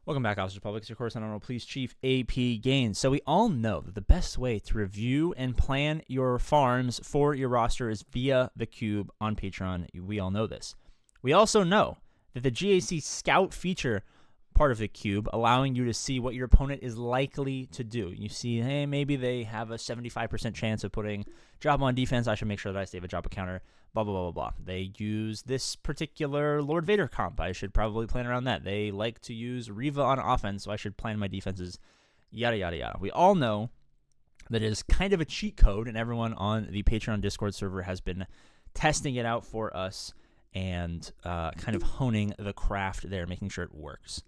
Welcome back, Officer Public. It's your course on Honorable Police Chief APGAINS. So we all know that the best way to review and plan your farms for your roster is via the cube on Patreon. We all know this. We also know that the GAC Scout feature part of the cube, allowing you to see what your opponent is likely to do. You see, hey, maybe they have a 75% chance of putting job on defense. I should make sure that I save a job counter. Blah, blah, blah, blah, blah. They use this particular Lord Vader comp. I should probably plan around that. They like to use Reva on offense, so I should plan my defenses, yada, yada, yada. We all know that it is kind of a cheat code, and everyone on the Patreon Discord server has been testing it out for us and kind of honing the craft there, making sure it works.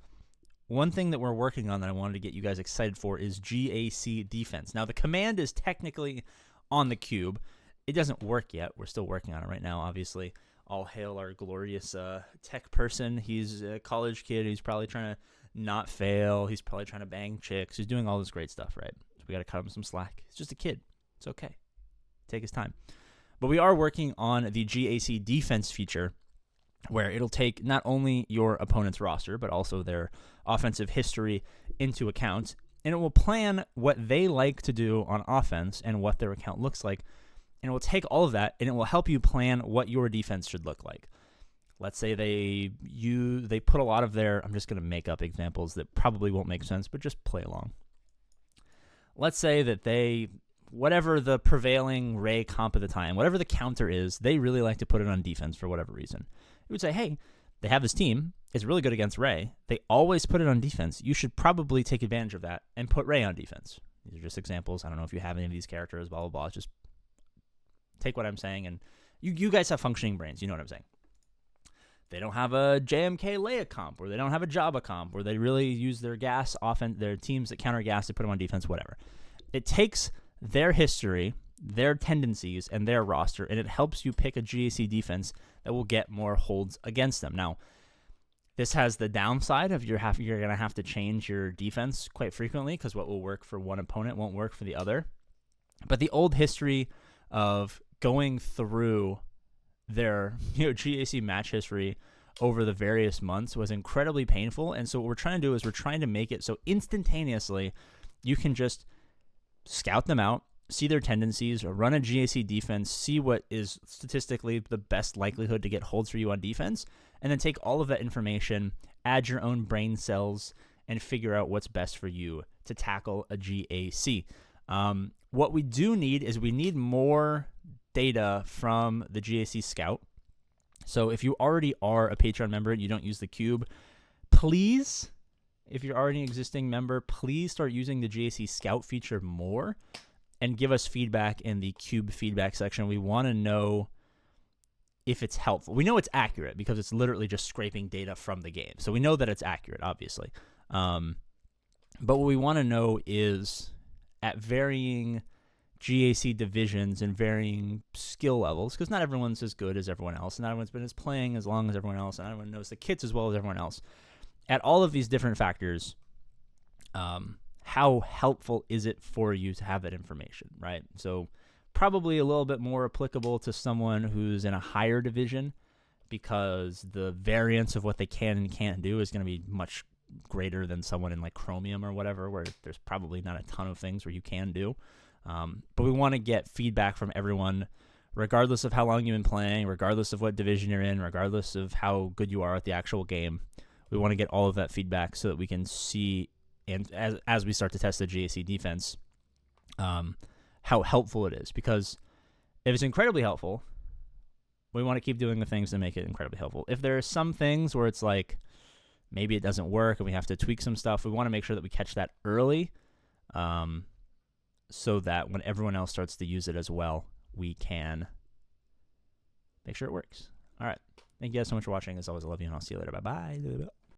One thing that we're working on that I wanted to get you guys excited for is GAC defense. Now, the command is technically on the cube. It doesn't work yet. We're still working on it right now, obviously. All hail our glorious tech person. He's a college kid. He's probably trying to not fail. He's probably trying to bang chicks. He's doing all this great stuff, right? So we got to cut him some slack. He's just a kid. It's okay. Take his time. But we are working on the GAC defense feature, where it'll take not only your opponent's roster, but also their offensive history into account, and it will plan what they like to do on offense and what their account looks like, and it will take all of that, and it will help you plan what your defense should look like. Let's say they put a lot of their, I'm just going to make up examples that probably won't make sense, but just play along. Let's say that whatever the prevailing Ray comp at the time, whatever the counter is, they really like to put it on defense for whatever reason. You would say, hey, they have this team. It's really good against Ray. They always put it on defense. You should probably take advantage of that and put Ray on defense. These are just examples. I don't know if you have any of these characters, blah, blah, blah. Just take what I'm saying, and you guys have functioning brains. You know what I'm saying. They don't have a JMK Leia comp, or they don't have a Jabba comp, or they really use their gas offense, their teams that counter gas to put them on defense, whatever. It takes their history, their tendencies, and their roster, and it helps you pick a GAC defense that will get more holds against them. Now, this has the downside of you're going to have to change your defense quite frequently, because what will work for one opponent won't work for the other. But the old history of going through their GAC match history over the various months was incredibly painful, and so what we're trying to do is we're trying to make it so instantaneously you can just scout them out, see their tendencies, run a GAC defense, see what is statistically the best likelihood to get holds for you on defense, and then take all of that information, add your own brain cells, and figure out what's best for you to tackle a GAC. What we do need is we need more data from the GAC Scout. So if you already are a Patreon member and you don't use the cube, please, if you're already an existing member, please start using the GAC Scout feature more and give us feedback in the cube feedback section. We want to know if it's helpful. We know it's accurate because it's literally just scraping data from the game. So we know that it's accurate, obviously. But what we want to know is at varying GAC divisions and varying skill levels, because not everyone's as good as everyone else, and not everyone's been as playing as long as everyone else, and not everyone knows the kits as well as everyone else. At all of these different factors, how helpful is it for you to have that information, right? So probably a little bit more applicable to someone who's in a higher division, because the variance of what they can and can't do is going to be much greater than someone in like Chromium or whatever, where there's probably not a ton of things where you can do. But we want to get feedback from everyone, regardless of how long you've been playing, regardless of what division you're in, regardless of how good you are at the actual game. We want to get all of that feedback so that we can see, and as we start to test the GAC defense, how helpful it is. Because if it's incredibly helpful, we want to keep doing the things that make it incredibly helpful. If there are some things where it's like maybe it doesn't work and we have to tweak some stuff, we want to make sure that we catch that early, so that when everyone else starts to use it as well, we can make sure it works. All right. Thank you guys so much for watching. As always, I love you, and I'll see you later. Bye-bye.